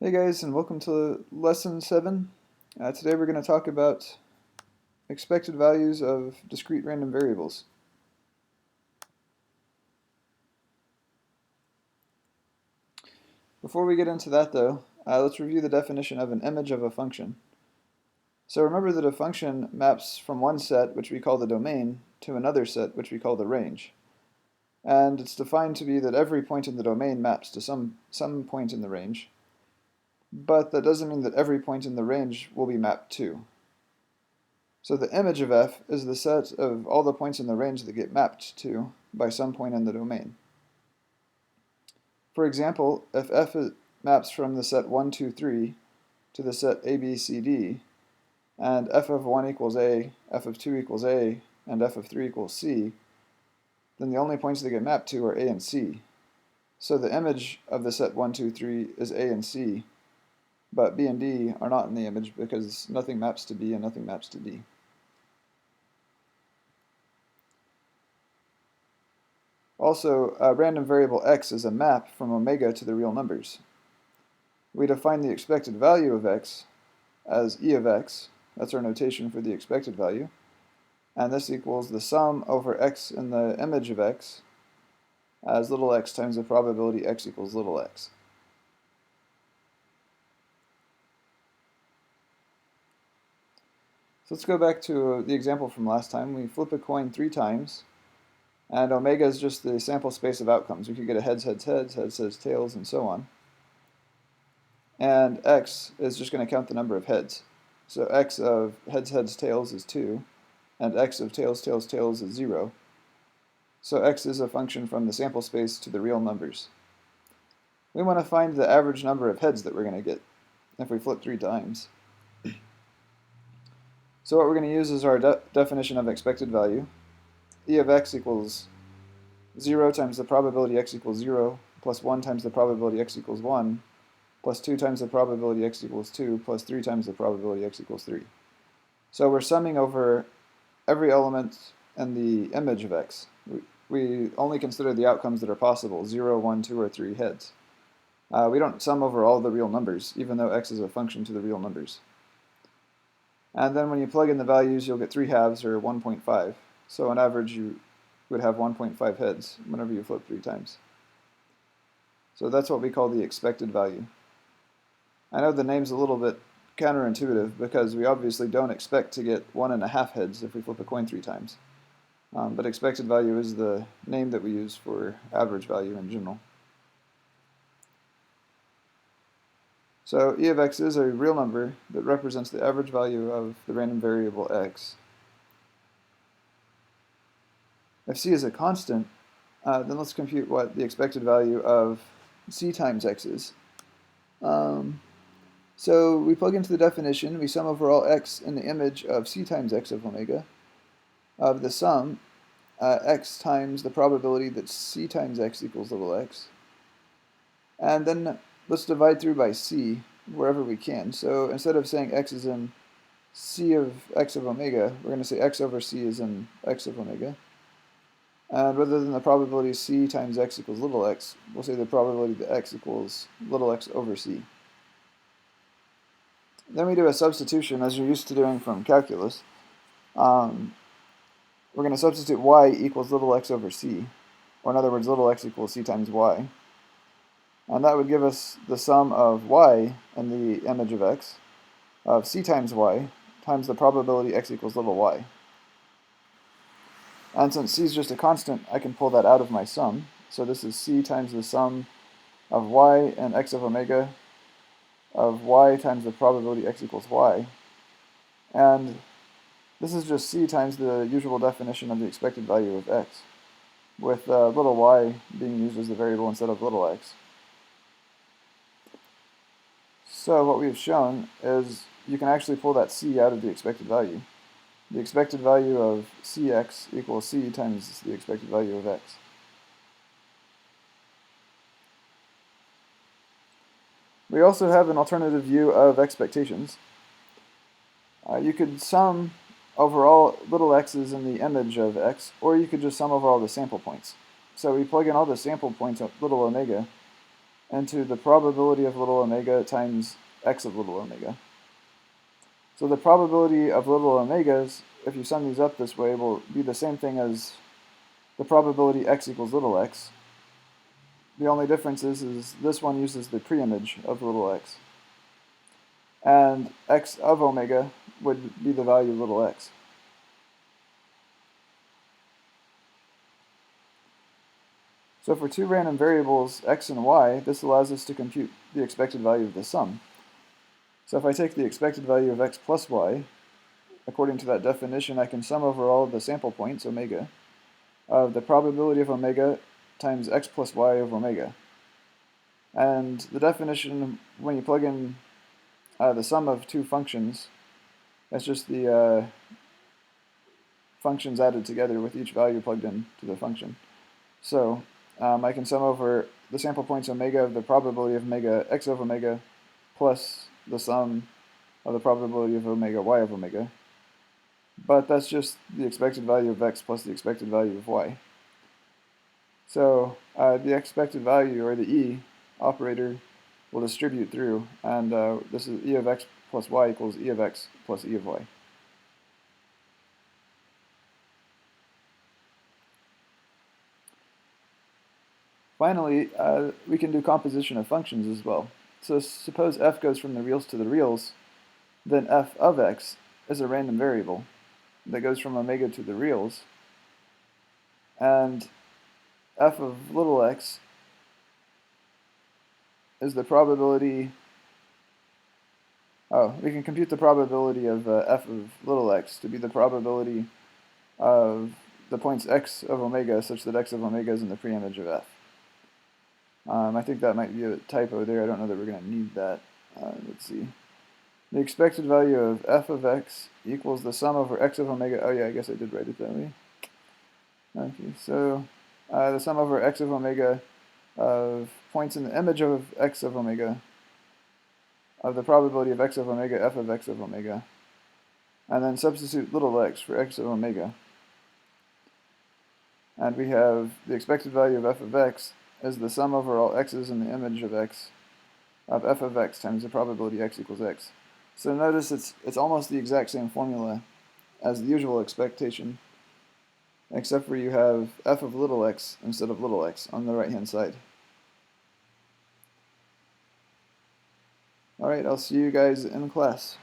Hey guys, and welcome to lesson 7. Today we're going to talk about expected values of discrete random variables. Before we get into that though, let's review the definition of an image of a function. So remember that a function maps from one set, which we call the domain, to another set, which we call the range. And it's defined to be that every point in the domain maps to some point in the range, but that doesn't mean that every point in the range will be mapped to. So the image of f is the set of all the points in the range that get mapped to by some point in the domain. For example, if f maps from the set 1, 2, 3 to the set a, b, c, d, and f of 1 equals a, f of 2 equals a, and f of 3 equals c, then the only points that get mapped to are a and c. So the image of the set 1, 2, 3 is a and c, but b and d are not in the image because nothing maps to b and nothing maps to d. Also, a random variable x is a map from omega to the real numbers. We define the expected value of x as e of x, that's our notation for the expected value, and this equals the sum over x in the image of x as little x times the probability x equals little x. So let's go back to the example from last time. We flip a coin 3 times, and omega is just the sample space of outcomes. We could get a heads, heads, heads, heads, heads, tails, and so on. And x is just going to count the number of heads. So x of heads, heads, tails is 2, and x of tails, tails, tails is 0. So x is a function from the sample space to the real numbers. We want to find the average number of heads that we're going to get if we flip 3 times. So what we're going to use is our definition of expected value. E of x equals 0 times the probability x equals 0, plus 1 times the probability x equals 1, plus 2 times the probability x equals 2, plus 3 times the probability x equals 3. So we're summing over every element in the image of x. We only consider the outcomes that are possible, 0, 1, 2, or 3 heads. We don't sum over all the real numbers, even though x is a function to the real numbers. And then when you plug in the values, you'll get 3 halves, or 1.5. So on average, you would have 1.5 heads whenever you flip 3 times. So that's what we call the expected value. I know the name's a little bit counterintuitive because we obviously don't expect to get 1.5 heads if we flip a coin 3 times. But expected value is the name that we use for average value in general. So e of x is a real number that represents the average value of the random variable x. If c is a constant, then let's compute what the expected value of c times x is. So we plug into the definition, we sum over all x in the image of c times x of omega, of the sum x times the probability that c times x equals little x. And then let's divide through by c wherever we can. So instead of saying x is in c of x of omega, we're going to say x over c is in x of omega. And rather than the probability c times x equals little x, we'll say the probability that x equals little x over c. Then we do a substitution, as you're used to doing from calculus. We're going to substitute y equals little x over c, or in other words, little x equals c times y. And that would give us the sum of y in the image of x, of c times y, times the probability x equals little y. And since c is just a constant, I can pull that out of my sum. So this is c times the sum of y and x of omega of y times the probability x equals y. And this is just c times the usual definition of the expected value of x, with little y being used as the variable instead of little x. So what we've shown is you can actually pull that c out of the expected value. The expected value of cx equals c times the expected value of x. We also have an alternative view of expectations. You could sum over all little x's in the image of x, or you could just sum over all the sample points. So we plug in all the sample points at little omega, into the probability of little omega times x of little omega. So the probability of little omegas, if you sum these up this way, will be the same thing as the probability x equals little x. The only difference is this one uses the preimage of little x. And x of omega would be the value of little x. So for two random variables, x and y, this allows us to compute the expected value of the sum. So if I take the expected value of x plus y, according to that definition, I can sum over all of the sample points, omega, of the probability of omega times x plus y over omega. And the definition, when you plug in the sum of two functions, that's just the functions added together with each value plugged in to the function. So I can sum over the sample points omega of the probability of omega x of omega plus the sum of the probability of omega y of omega. But that's just the expected value of x plus the expected value of y. So the expected value, or the e operator, will distribute through, and this is e of x plus y equals e of x plus e of y. Finally, we can do composition of functions as well. So suppose f goes from the reals to the reals, then f of x is a random variable that goes from omega to the reals, and f of little x is the probability. We can compute the probability of f of little x to be the probability of the points x of omega such that x of omega is in the preimage of f. I think that might be a typo there. I don't know that we're going to need that. Let's see. The expected value of f of x equals the sum over x of omega. Oh yeah, I guess I did write it that way. Okay, so the sum over x of omega of points in the image of x of omega of the probability of x of omega, f of x of omega, and then substitute little x for x of omega. And we have the expected value of f of x is the sum over all x's in the image of x of f of x times the probability x equals x. So notice it's almost the exact same formula as the usual expectation, except for you have f of little x instead of little x on the right-hand side. Alright, I'll see you guys in class.